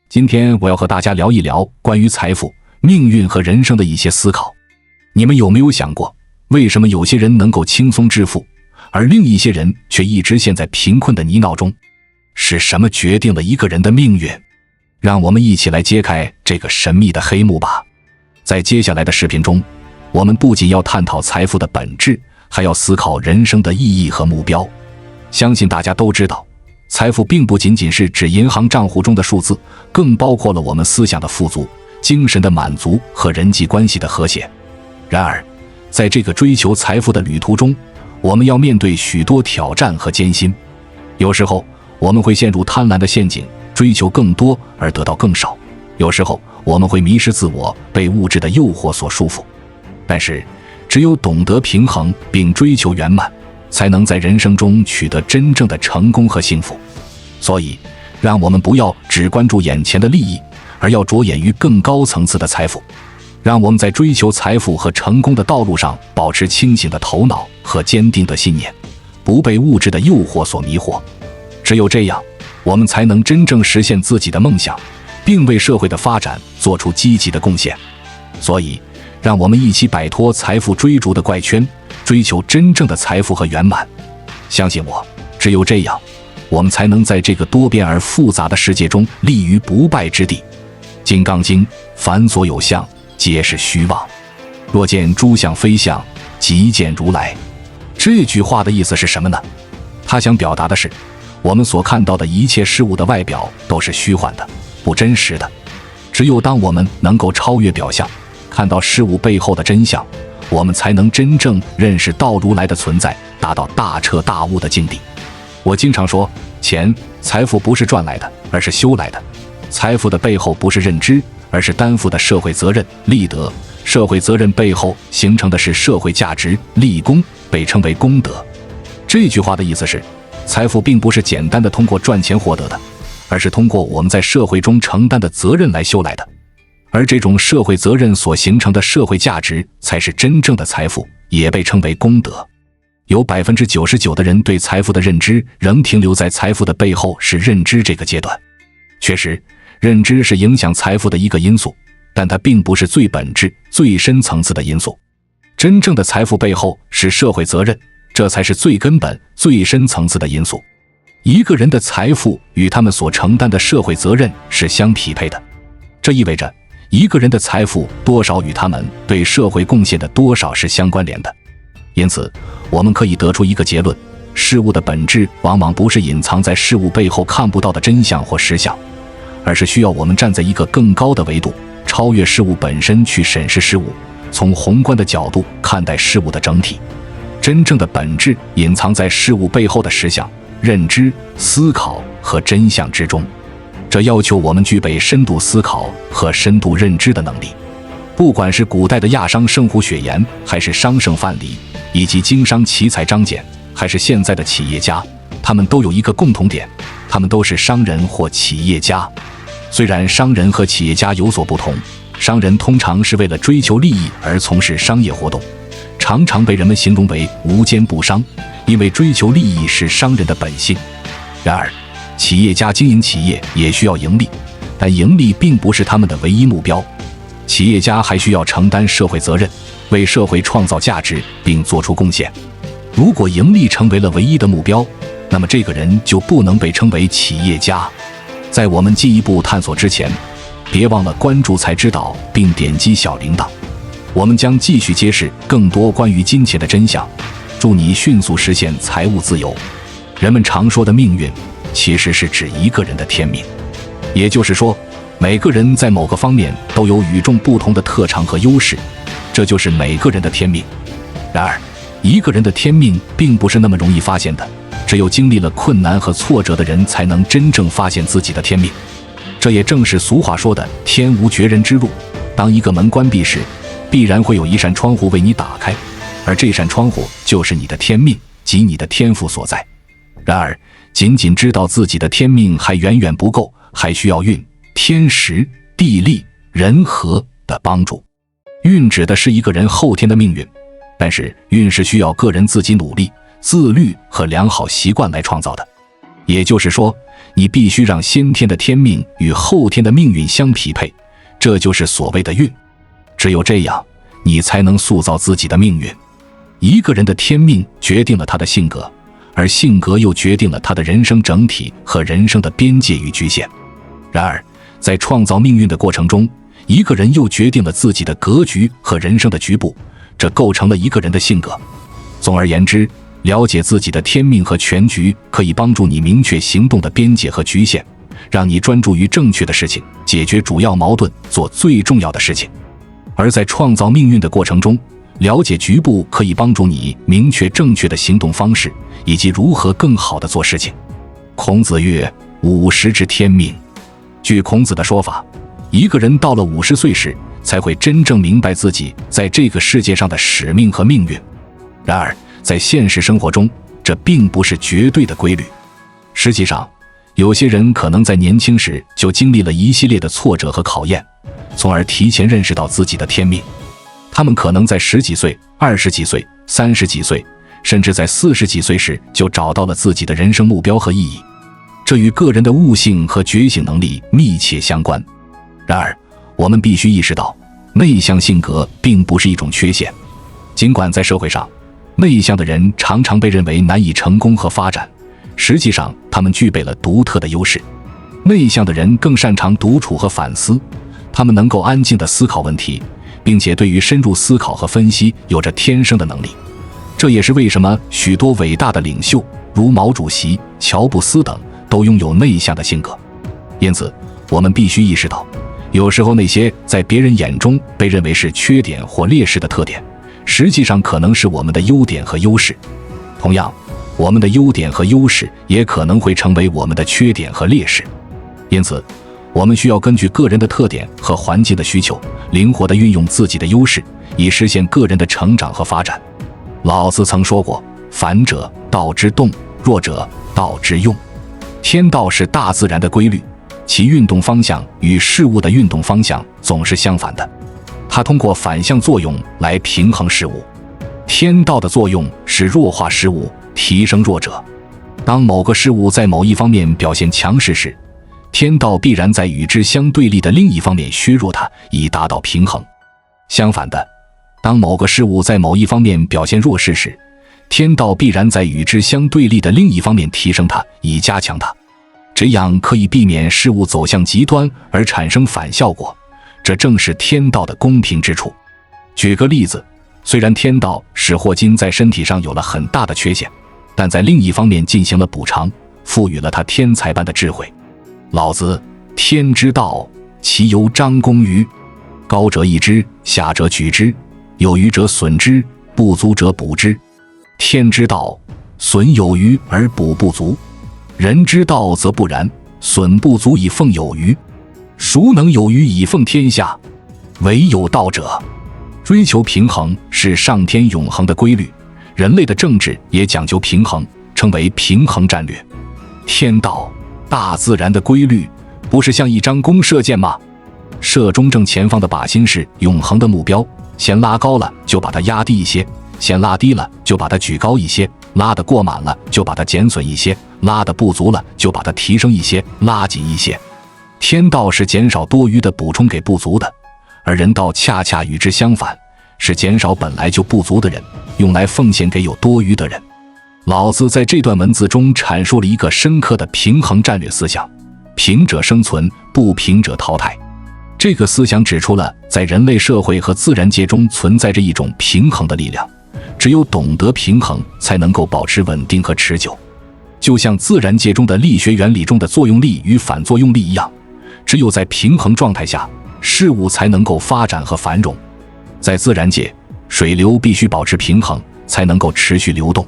今天我要和大家聊一聊关于财富、命运和人生的一些思考。你们有没有想过，为什么有些人能够轻松致富，而另一些人却一直陷在贫困的泥淖中？是什么决定了一个人的命运？让我们一起来揭开这个神秘的黑幕吧。在接下来的视频中，我们不仅要探讨财富的本质，还要思考人生的意义和目标。相信大家都知道，财富并不仅仅是指银行账户中的数字，更包括了我们思想的富足、精神的满足和人际关系的和谐。然而，在这个追求财富的旅途中，我们要面对许多挑战和艰辛。有时候，我们会陷入贪婪的陷阱，追求更多而得到更少；有时候，我们会迷失自我，被物质的诱惑所束缚。但是，只有懂得平衡并追求圆满，才能在人生中取得真正的成功和幸福。所以，让我们不要只关注眼前的利益，而要着眼于更高层次的财富。让我们在追求财富和成功的道路上保持清醒的头脑和坚定的信念，不被物质的诱惑所迷惑。只有这样，我们才能真正实现自己的梦想，并为社会的发展做出积极的贡献。所以，让我们一起摆脱财富追逐的怪圈，追求真正的财富和圆满。相信我，只有这样，我们才能在这个多变而复杂的世界中立于不败之地。金刚经：凡所有相，皆是虚妄。若见诸相非相，即见如来。这句话的意思是什么呢？他想表达的是，我们所看到的一切事物的外表都是虚幻的、不真实的。只有当我们能够超越表象，看到事物背后的真相，我们才能真正认识到如来的存在，达到大彻大悟的境地。我经常说，钱、财富不是赚来的，而是修来的。财富的背后不是认知，而是担负的社会责任、利德。社会责任背后形成的是社会价值、立功，被称为功德。这句话的意思是，财富并不是简单的通过赚钱获得的，而是通过我们在社会中承担的责任来修来的。而这种社会责任所形成的社会价值，才是真正的财富，也被称为功德。有 99% 的人对财富的认知仍停留在财富的背后是认知这个阶段。确实，认知是影响财富的一个因素，但它并不是最本质、最深层次的因素。真正的财富背后是社会责任，这才是最根本、最深层次的因素。一个人的财富与他们所承担的社会责任是相匹配的，这意味着一个人的财富多少与他们对社会贡献的多少是相关联的。因此，我们可以得出一个结论：事物的本质往往不是隐藏在事物背后看不到的真相或实相，而是需要我们站在一个更高的维度，超越事物本身去审视事物，从宏观的角度看待事物的整体。真正的本质隐藏在事物背后的实相、认知、思考和真相之中。这要求我们具备深度思考和深度认知的能力。不管是古代的亚商圣胡雪岩，还是商圣范蠡，以及经商奇才张謇，还是现在的企业家，他们都有一个共同点，他们都是商人或企业家。虽然商人和企业家有所不同，商人通常是为了追求利益而从事商业活动，常常被人们形容为无奸不商，因为追求利益是商人的本性。然而，企业家经营企业也需要盈利，但盈利并不是他们的唯一目标。企业家还需要承担社会责任，为社会创造价值并做出贡献。如果盈利成为了唯一的目标，那么这个人就不能被称为企业家。在我们进一步探索之前，别忘了关注才知道并点击小铃铛。我们将继续揭示更多关于金钱的真相，助你迅速实现财务自由。人们常说的命运，其实是指一个人的天命。也就是说，每个人在某个方面都有与众不同的特长和优势，这就是每个人的天命。然而，一个人的天命并不是那么容易发现的，只有经历了困难和挫折的人才能真正发现自己的天命。这也正是俗话说的天无绝人之路，当一个门关闭时，必然会有一扇窗户为你打开，而这扇窗户就是你的天命及你的天赋所在。然而，仅仅知道自己的天命还远远不够，还需要运、天时、地利、人和的帮助。运指的是一个人后天的命运，但是运是需要个人自己努力、自律和良好习惯来创造的。也就是说，你必须让先天的天命与后天的命运相匹配，这就是所谓的运。只有这样，你才能塑造自己的命运。一个人的天命决定了他的性格，而性格又决定了他的人生整体和人生的边界与局限。然而，在创造命运的过程中，一个人又决定了自己的格局和人生的局部，这构成了一个人的性格。总而言之，了解自己的天命和全局，可以帮助你明确行动的边界和局限，让你专注于正确的事情，解决主要矛盾，做最重要的事情。而在创造命运的过程中，了解局部可以帮助你明确正确的行动方式，以及如何更好地做事情。孔子曰：“50之天命。”据孔子的说法，一个人到了50岁时，才会真正明白自己在这个世界上的使命和命运。然而，在现实生活中，这并不是绝对的规律。实际上，有些人可能在年轻时就经历了一系列的挫折和考验，从而提前认识到自己的天命。他们可能在10几岁、20几岁、30几岁，甚至在40几岁时就找到了自己的人生目标和意义。这与个人的悟性和觉醒能力密切相关。然而，我们必须意识到，内向性格并不是一种缺陷。尽管在社会上，内向的人常常被认为难以成功和发展，实际上他们具备了独特的优势。内向的人更擅长独处和反思，他们能够安静地思考问题，并且对于深入思考和分析有着天生的能力。这也是为什么许多伟大的领袖，如毛主席、乔布斯等，都拥有内向的性格。因此，我们必须意识到，有时候那些在别人眼中被认为是缺点或劣势的特点，实际上可能是我们的优点和优势。同样，我们的优点和优势也可能会成为我们的缺点和劣势。因此，我们需要根据个人的特点和环境的需求，灵活地运用自己的优势，以实现个人的成长和发展。老子曾说过：“反者，道之动；弱者，道之用。”天道是大自然的规律，其运动方向与事物的运动方向总是相反的。它通过反向作用来平衡事物。天道的作用是弱化事物，提升弱者。当某个事物在某一方面表现强势时，天道必然在与之相对立的另一方面削弱它，以达到平衡。相反的，当某个事物在某一方面表现弱势时，天道必然在与之相对立的另一方面提升它，以加强它。这样可以避免事物走向极端而产生反效果，这正是天道的公平之处。举个例子，虽然天道使霍金在身体上有了很大的缺陷，但在另一方面进行了补偿，赋予了他天才般的智慧。老子：天之道，其由张弓于高者益之，下者举之，有余者损之，不足者补之。天之道，损有余而补不足；人之道则不然，损不足以奉有余。孰能有余以奉天下？唯有道者。追求平衡是上天永恒的规律，人类的政治也讲究平衡，称为平衡战略。天道，大自然的规律，不是像一张弓射箭吗？射中正前方的靶心是永恒的目标，先拉高了就把它压低一些，先拉低了就把它举高一些，拉得过满了就把它减损一些，拉得不足了就把它提升一些，拉紧一些。天道是减少多余的补充给不足的，而人道恰恰与之相反，是减少本来就不足的人，用来奉献给有多余的人。老子在这段文字中阐述了一个深刻的平衡战略思想：平者生存，不平者淘汰。这个思想指出了在人类社会和自然界中存在着一种平衡的力量，只有懂得平衡，才能够保持稳定和持久。就像自然界中的力学原理中的作用力与反作用力一样，只有在平衡状态下，事物才能够发展和繁荣。在自然界，水流必须保持平衡，才能够持续流动。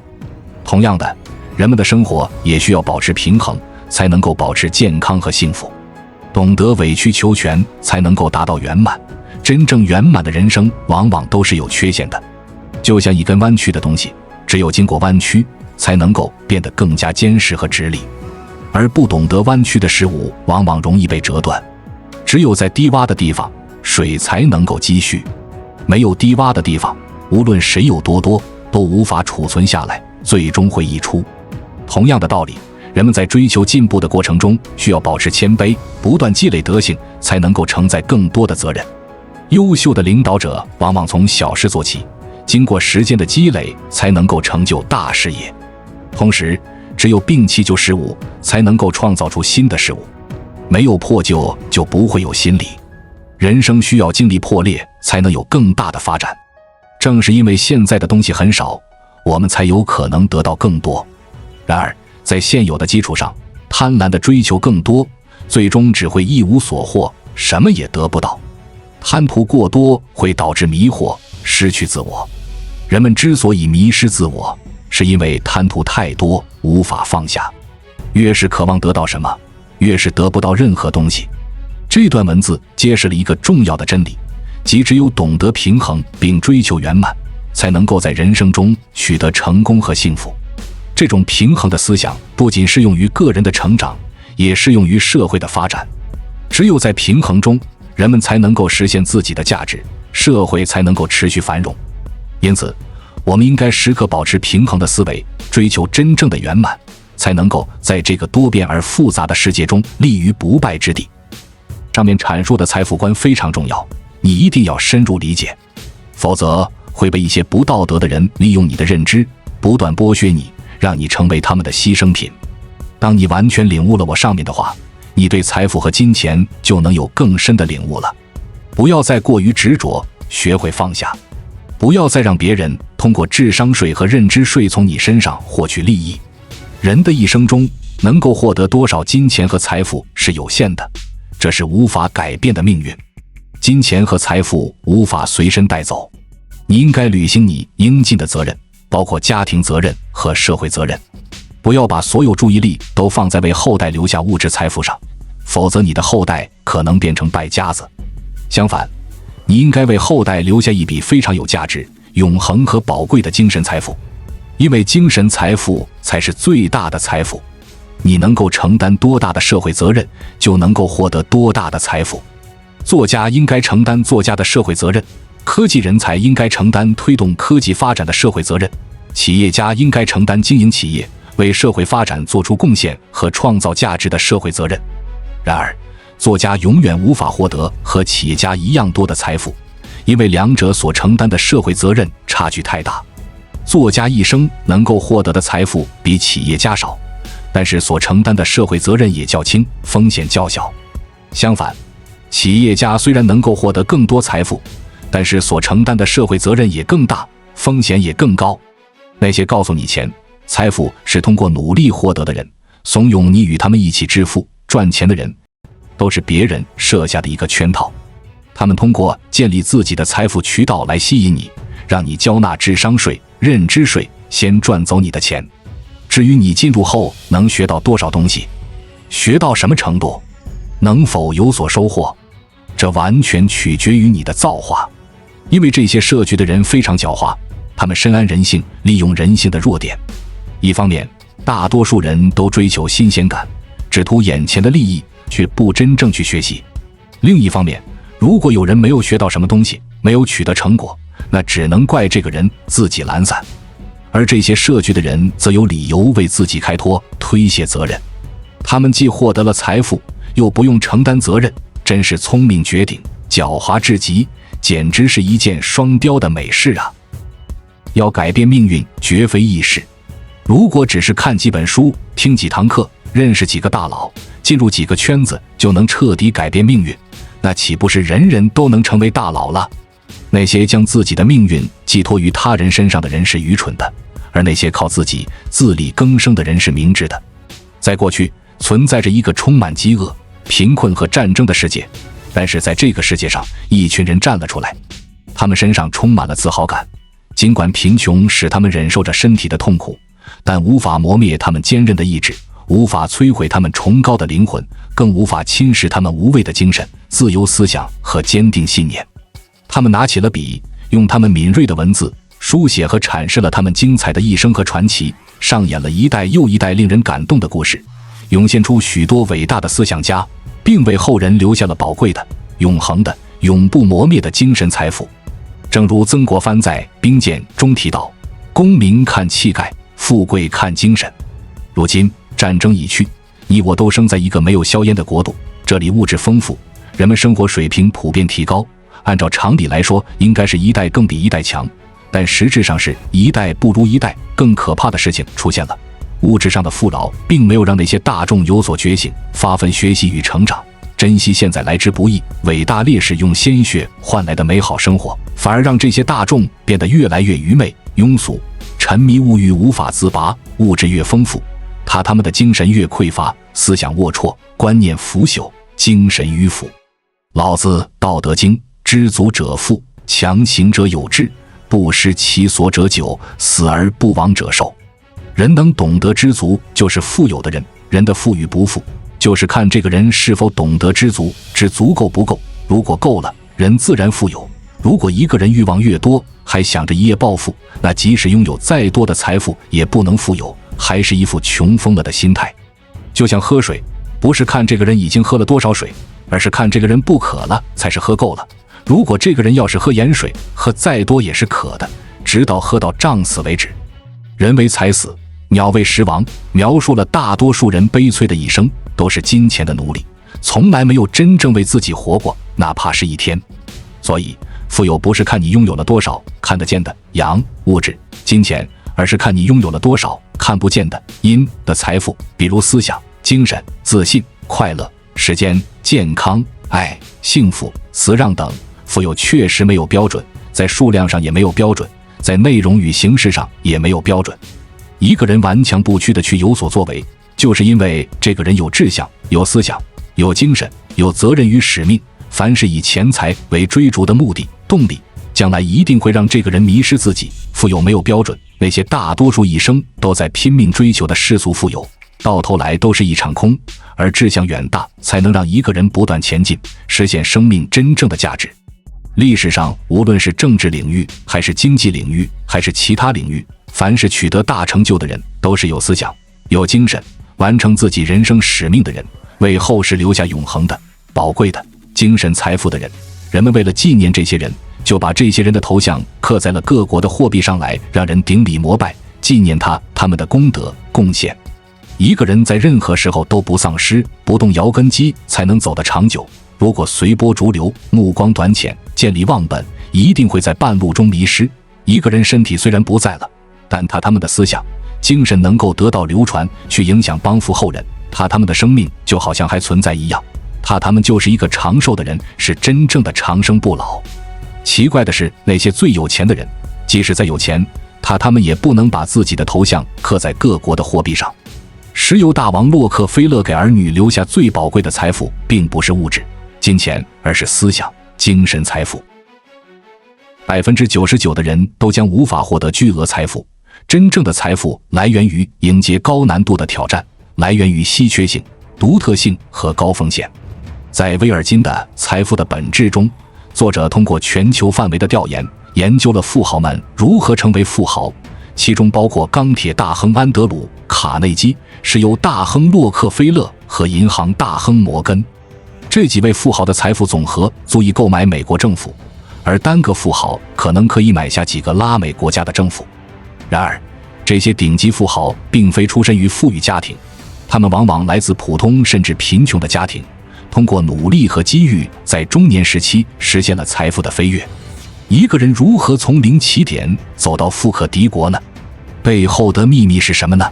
同样的，人们的生活也需要保持平衡，才能够保持健康和幸福。懂得委曲求全，才能够达到圆满。真正圆满的人生，往往都是有缺陷的。就像一根弯曲的东西，只有经过弯曲，才能够变得更加坚实和直立。而不懂得弯曲的事物，往往容易被折断。只有在低洼的地方，水才能够积蓄。没有低洼的地方，无论谁有多多，都无法储存下来，最终会溢出。同样的道理，人们在追求进步的过程中，需要保持谦卑，不断积累德行，才能够承载更多的责任。优秀的领导者往往从小事做起，经过时间的积累，才能够成就大事业。同时，只有摒弃旧事物，才能够创造出新的事物。没有破旧，就不会有新理。人生需要经历破裂，才能有更大的发展。正是因为现在的东西很少，我们才有可能得到更多。然而，在现有的基础上，贪婪地追求更多，最终只会一无所获，什么也得不到。贪图过多会导致迷惑，失去自我。人们之所以迷失自我，是因为贪图太多，无法放下。越是渴望得到什么，越是得不到任何东西。这段文字揭示了一个重要的真理，即只有懂得平衡并追求圆满，才能够在人生中取得成功和幸福。这种平衡的思想不仅适用于个人的成长，也适用于社会的发展。只有在平衡中，人们才能够实现自己的价值，社会才能够持续繁荣。因此，我们应该时刻保持平衡的思维，追求真正的圆满，才能够在这个多变而复杂的世界中立于不败之地。上面阐述的财富观非常重要，你一定要深入理解，否则会被一些不道德的人利用你的认知，不断剥削你，让你成为他们的牺牲品。当你完全领悟了我上面的话，你对财富和金钱就能有更深的领悟了。不要再过于执着，学会放下。不要再让别人通过智商税和认知税从你身上获取利益。人的一生中能够获得多少金钱和财富是有限的，这是无法改变的命运。金钱和财富无法随身带走，你应该履行你应尽的责任，包括家庭责任和社会责任。不要把所有注意力都放在为后代留下物质财富上，否则你的后代可能变成败家子。相反，你应该为后代留下一笔非常有价值、永恒和宝贵的精神财富，因为精神财富才是最大的财富。你能够承担多大的社会责任，就能够获得多大的财富。作家应该承担作家的社会责任，科技人才应该承担推动科技发展的社会责任，企业家应该承担经营企业、为社会发展做出贡献和创造价值的社会责任。然而，作家永远无法获得和企业家一样多的财富，因为两者所承担的社会责任差距太大。作家一生能够获得的财富比企业家少，但是所承担的社会责任也较轻，风险较小。相反，企业家虽然能够获得更多财富，但是所承担的社会责任也更大，风险也更高。那些告诉你财富是通过努力获得的人，怂恿你与他们一起致富赚钱的人，都是别人设下的一个圈套。他们通过建立自己的财富渠道来吸引你，让你交纳智商税、认知税，先赚走你的钱。至于你进入后能学到多少东西，学到什么程度，能否有所收获，这完全取决于你的造化。因为这些设局的人非常狡猾，他们深谙人性，利用人性的弱点。一方面，大多数人都追求新鲜感，只图眼前的利益，却不真正去学习。另一方面，如果有人没有学到什么东西，没有取得成果，那只能怪这个人自己懒散。而这些设局的人则有理由为自己开脱，推卸责任。他们既获得了财富，又不用承担责任，真是聪明绝顶，狡猾至极，简直是一件双雕的美事啊！要改变命运，绝非易事。如果只是看几本书，听几堂课，认识几个大佬，进入几个圈子就能彻底改变命运，那岂不是人人都能成为大佬了？那些将自己的命运寄托于他人身上的人是愚蠢的，而那些靠自己自力更生的人是明智的。在过去，存在着一个充满饥饿、贫困和战争的世界，但是在这个世界上，一群人站了出来，他们身上充满了自豪感。尽管贫穷使他们忍受着身体的痛苦，但无法磨灭他们坚韧的意志，无法摧毁他们崇高的灵魂，更无法侵蚀他们无畏的精神、自由思想和坚定信念。他们拿起了笔，用他们敏锐的文字书写和阐释了他们精彩的一生和传奇，上演了一代又一代令人感动的故事，涌现出许多伟大的思想家，并为后人留下了宝贵的、永恒的、永不磨灭的精神财富。正如曾国藩在《兵谏》中提到，功名看气概，富贵看精神。如今战争已去，你我都生在一个没有硝烟的国度，这里物质丰富，人们生活水平普遍提高，按照常理来说，应该是一代更比一代强，但实质上是一代不如一代。更可怕的事情出现了，物质上的富饶并没有让那些大众有所觉醒，发奋学习与成长，珍惜现在来之不易、伟大烈士用鲜血换来的美好生活，反而让这些大众变得越来越愚昧、庸俗，沉迷物欲无法自拔。物质越丰富，他们的精神越匮乏，思想龌龊，观念腐朽，精神迂腐。老子《道德经》：知足者富，强行者有志，不失其所者久，死而不亡者寿。人能懂得知足，就是富有的人。人的富与不富，就是看这个人是否懂得知足，知足够不够。如果够了，人自然富有。如果一个人欲望越多，还想着一夜暴富，那即使拥有再多的财富，也不能富有，还是一副穷疯了的心态。就像喝水，不是看这个人已经喝了多少水，而是看这个人不渴了才是喝够了。如果这个人要是喝盐水，喝再多也是渴的，直到喝到胀死为止。人为财死，鸟为食亡，描述了大多数人悲催的一生，都是金钱的奴隶，从来没有真正为自己活过，哪怕是一天。所以富有不是看你拥有了多少看得见的阳物质金钱，而是看你拥有了多少看不见的阴的财富，比如思想、精神、自信、快乐、时间、健康、爱、幸福、辞让等。富有确实没有标准，在数量上也没有标准，在内容与形式上也没有标准。一个人顽强不屈地去有所作为，就是因为这个人有志向、有思想、有精神、有责任与使命。凡是以钱财为追逐的目的、动力，将来一定会让这个人迷失自己。富有没有标准，那些大多数一生都在拼命追求的世俗富有，到头来都是一场空。而志向远大，才能让一个人不断前进，实现生命真正的价值。历史上，无论是政治领域，还是经济领域，还是其他领域，凡是取得大成就的人，都是有思想、有精神，完成自己人生使命的人，为后世留下永恒的、宝贵的精神财富的人。人们为了纪念这些人，就把这些人的头像刻在了各国的货币上来，让人顶礼膜拜，纪念他们的功德贡献。一个人在任何时候都不丧失、不动摇根基，才能走得长久。如果随波逐流、目光短浅、见利忘本，一定会在半路中迷失。一个人身体虽然不在了，但他们的思想、精神能够得到流传，去影响帮扶后人，他们的生命就好像还存在一样。他们就是一个长寿的人，是真正的长生不老。奇怪的是，那些最有钱的人，即使再有钱，他们也不能把自己的头像刻在各国的货币上。石油大王洛克菲勒给儿女留下最宝贵的财富，并不是物质、金钱，而是思想、精神财富。99%的人都将无法获得巨额财富。真正的财富来源于迎接高难度的挑战，来源于稀缺性、独特性和高风险。在威尔金的《财富的本质》中，作者通过全球范围的调研，研究了富豪们如何成为富豪，其中包括钢铁大亨安德鲁·卡内基、石油大亨洛克菲勒和银行大亨摩根。这几位富豪的财富总和足以购买美国政府，而单个富豪可能可以买下几个拉美国家的政府。然而，这些顶级富豪并非出身于富裕家庭，他们往往来自普通甚至贫穷的家庭，通过努力和机遇，在中年时期实现了财富的飞跃。一个人如何从零起点走到富可敌国呢？背后的秘密是什么呢？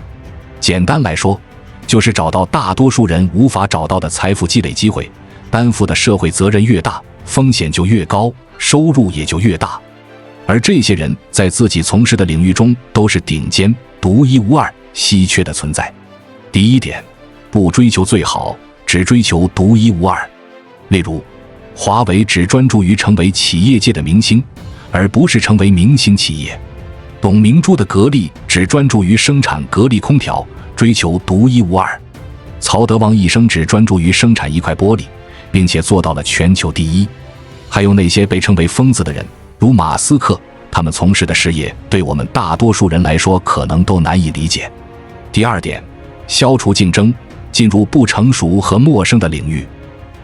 简单来说，就是找到大多数人无法找到的财富积累机会。担负的社会责任越大，风险就越高，收入也就越大。而这些人在自己从事的领域中都是顶尖、独一无二、稀缺的存在。第一点，不追求最好，只追求独一无二。例如，华为只专注于成为企业界的明星，而不是成为明星企业。董明珠的格力只专注于生产格力空调，追求独一无二。曹德旺一生只专注于生产一块玻璃，并且做到了全球第一。还有那些被称为疯子的人，如马斯克，他们从事的事业对我们大多数人来说可能都难以理解。第二点，消除竞争，进入不成熟和陌生的领域。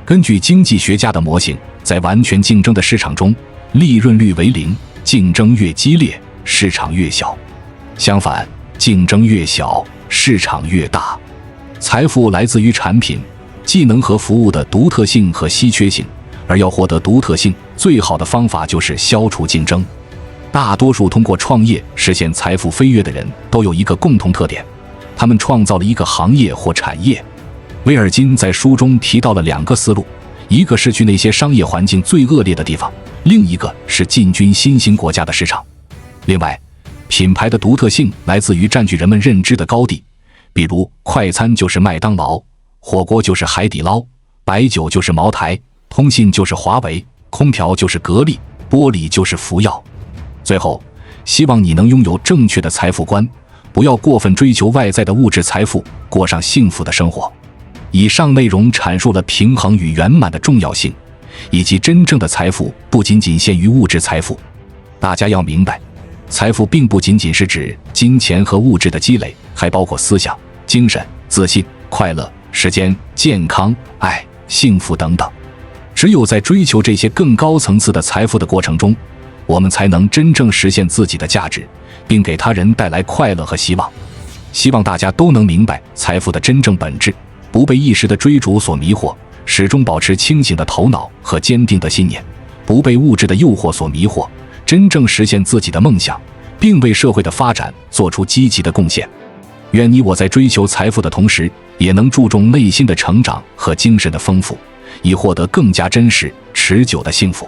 根据经济学家的模型，在完全竞争的市场中，利润率为零，竞争越激烈，市场越小。相反，竞争越小，市场越大。财富来自于产品、技能和服务的独特性和稀缺性，而要获得独特性，最好的方法就是消除竞争。大多数通过创业实现财富飞跃的人都有一个共同特点，他们创造了一个行业或产业。威尔金在书中提到了2个思路，一个是去那些商业环境最恶劣的地方，另一个是进军新兴国家的市场。另外，品牌的独特性来自于占据人们认知的高地，比如快餐就是麦当劳，火锅就是海底捞，白酒就是茅台，通信就是华为，空调就是格力，玻璃就是福耀。最后，希望你能拥有正确的财富观，不要过分追求外在的物质财富，过上幸福的生活。以上内容阐述了平衡与圆满的重要性，以及真正的财富不仅仅限于物质财富。大家要明白，财富并不仅仅是指金钱和物质的积累，还包括思想、精神、自信、快乐、时间、健康、爱、幸福等等。只有在追求这些更高层次的财富的过程中，我们才能真正实现自己的价值，并给他人带来快乐和希望。希望大家都能明白财富的真正本质，不被一时的追逐所迷惑，始终保持清醒的头脑和坚定的信念，不被物质的诱惑所迷惑，真正实现自己的梦想，并为社会的发展做出积极的贡献。愿你我在追求财富的同时，也能注重内心的成长和精神的丰富，以获得更加真实、持久的幸福。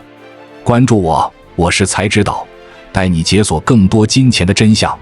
关注我，我是财之道，带你解锁更多金钱的真相。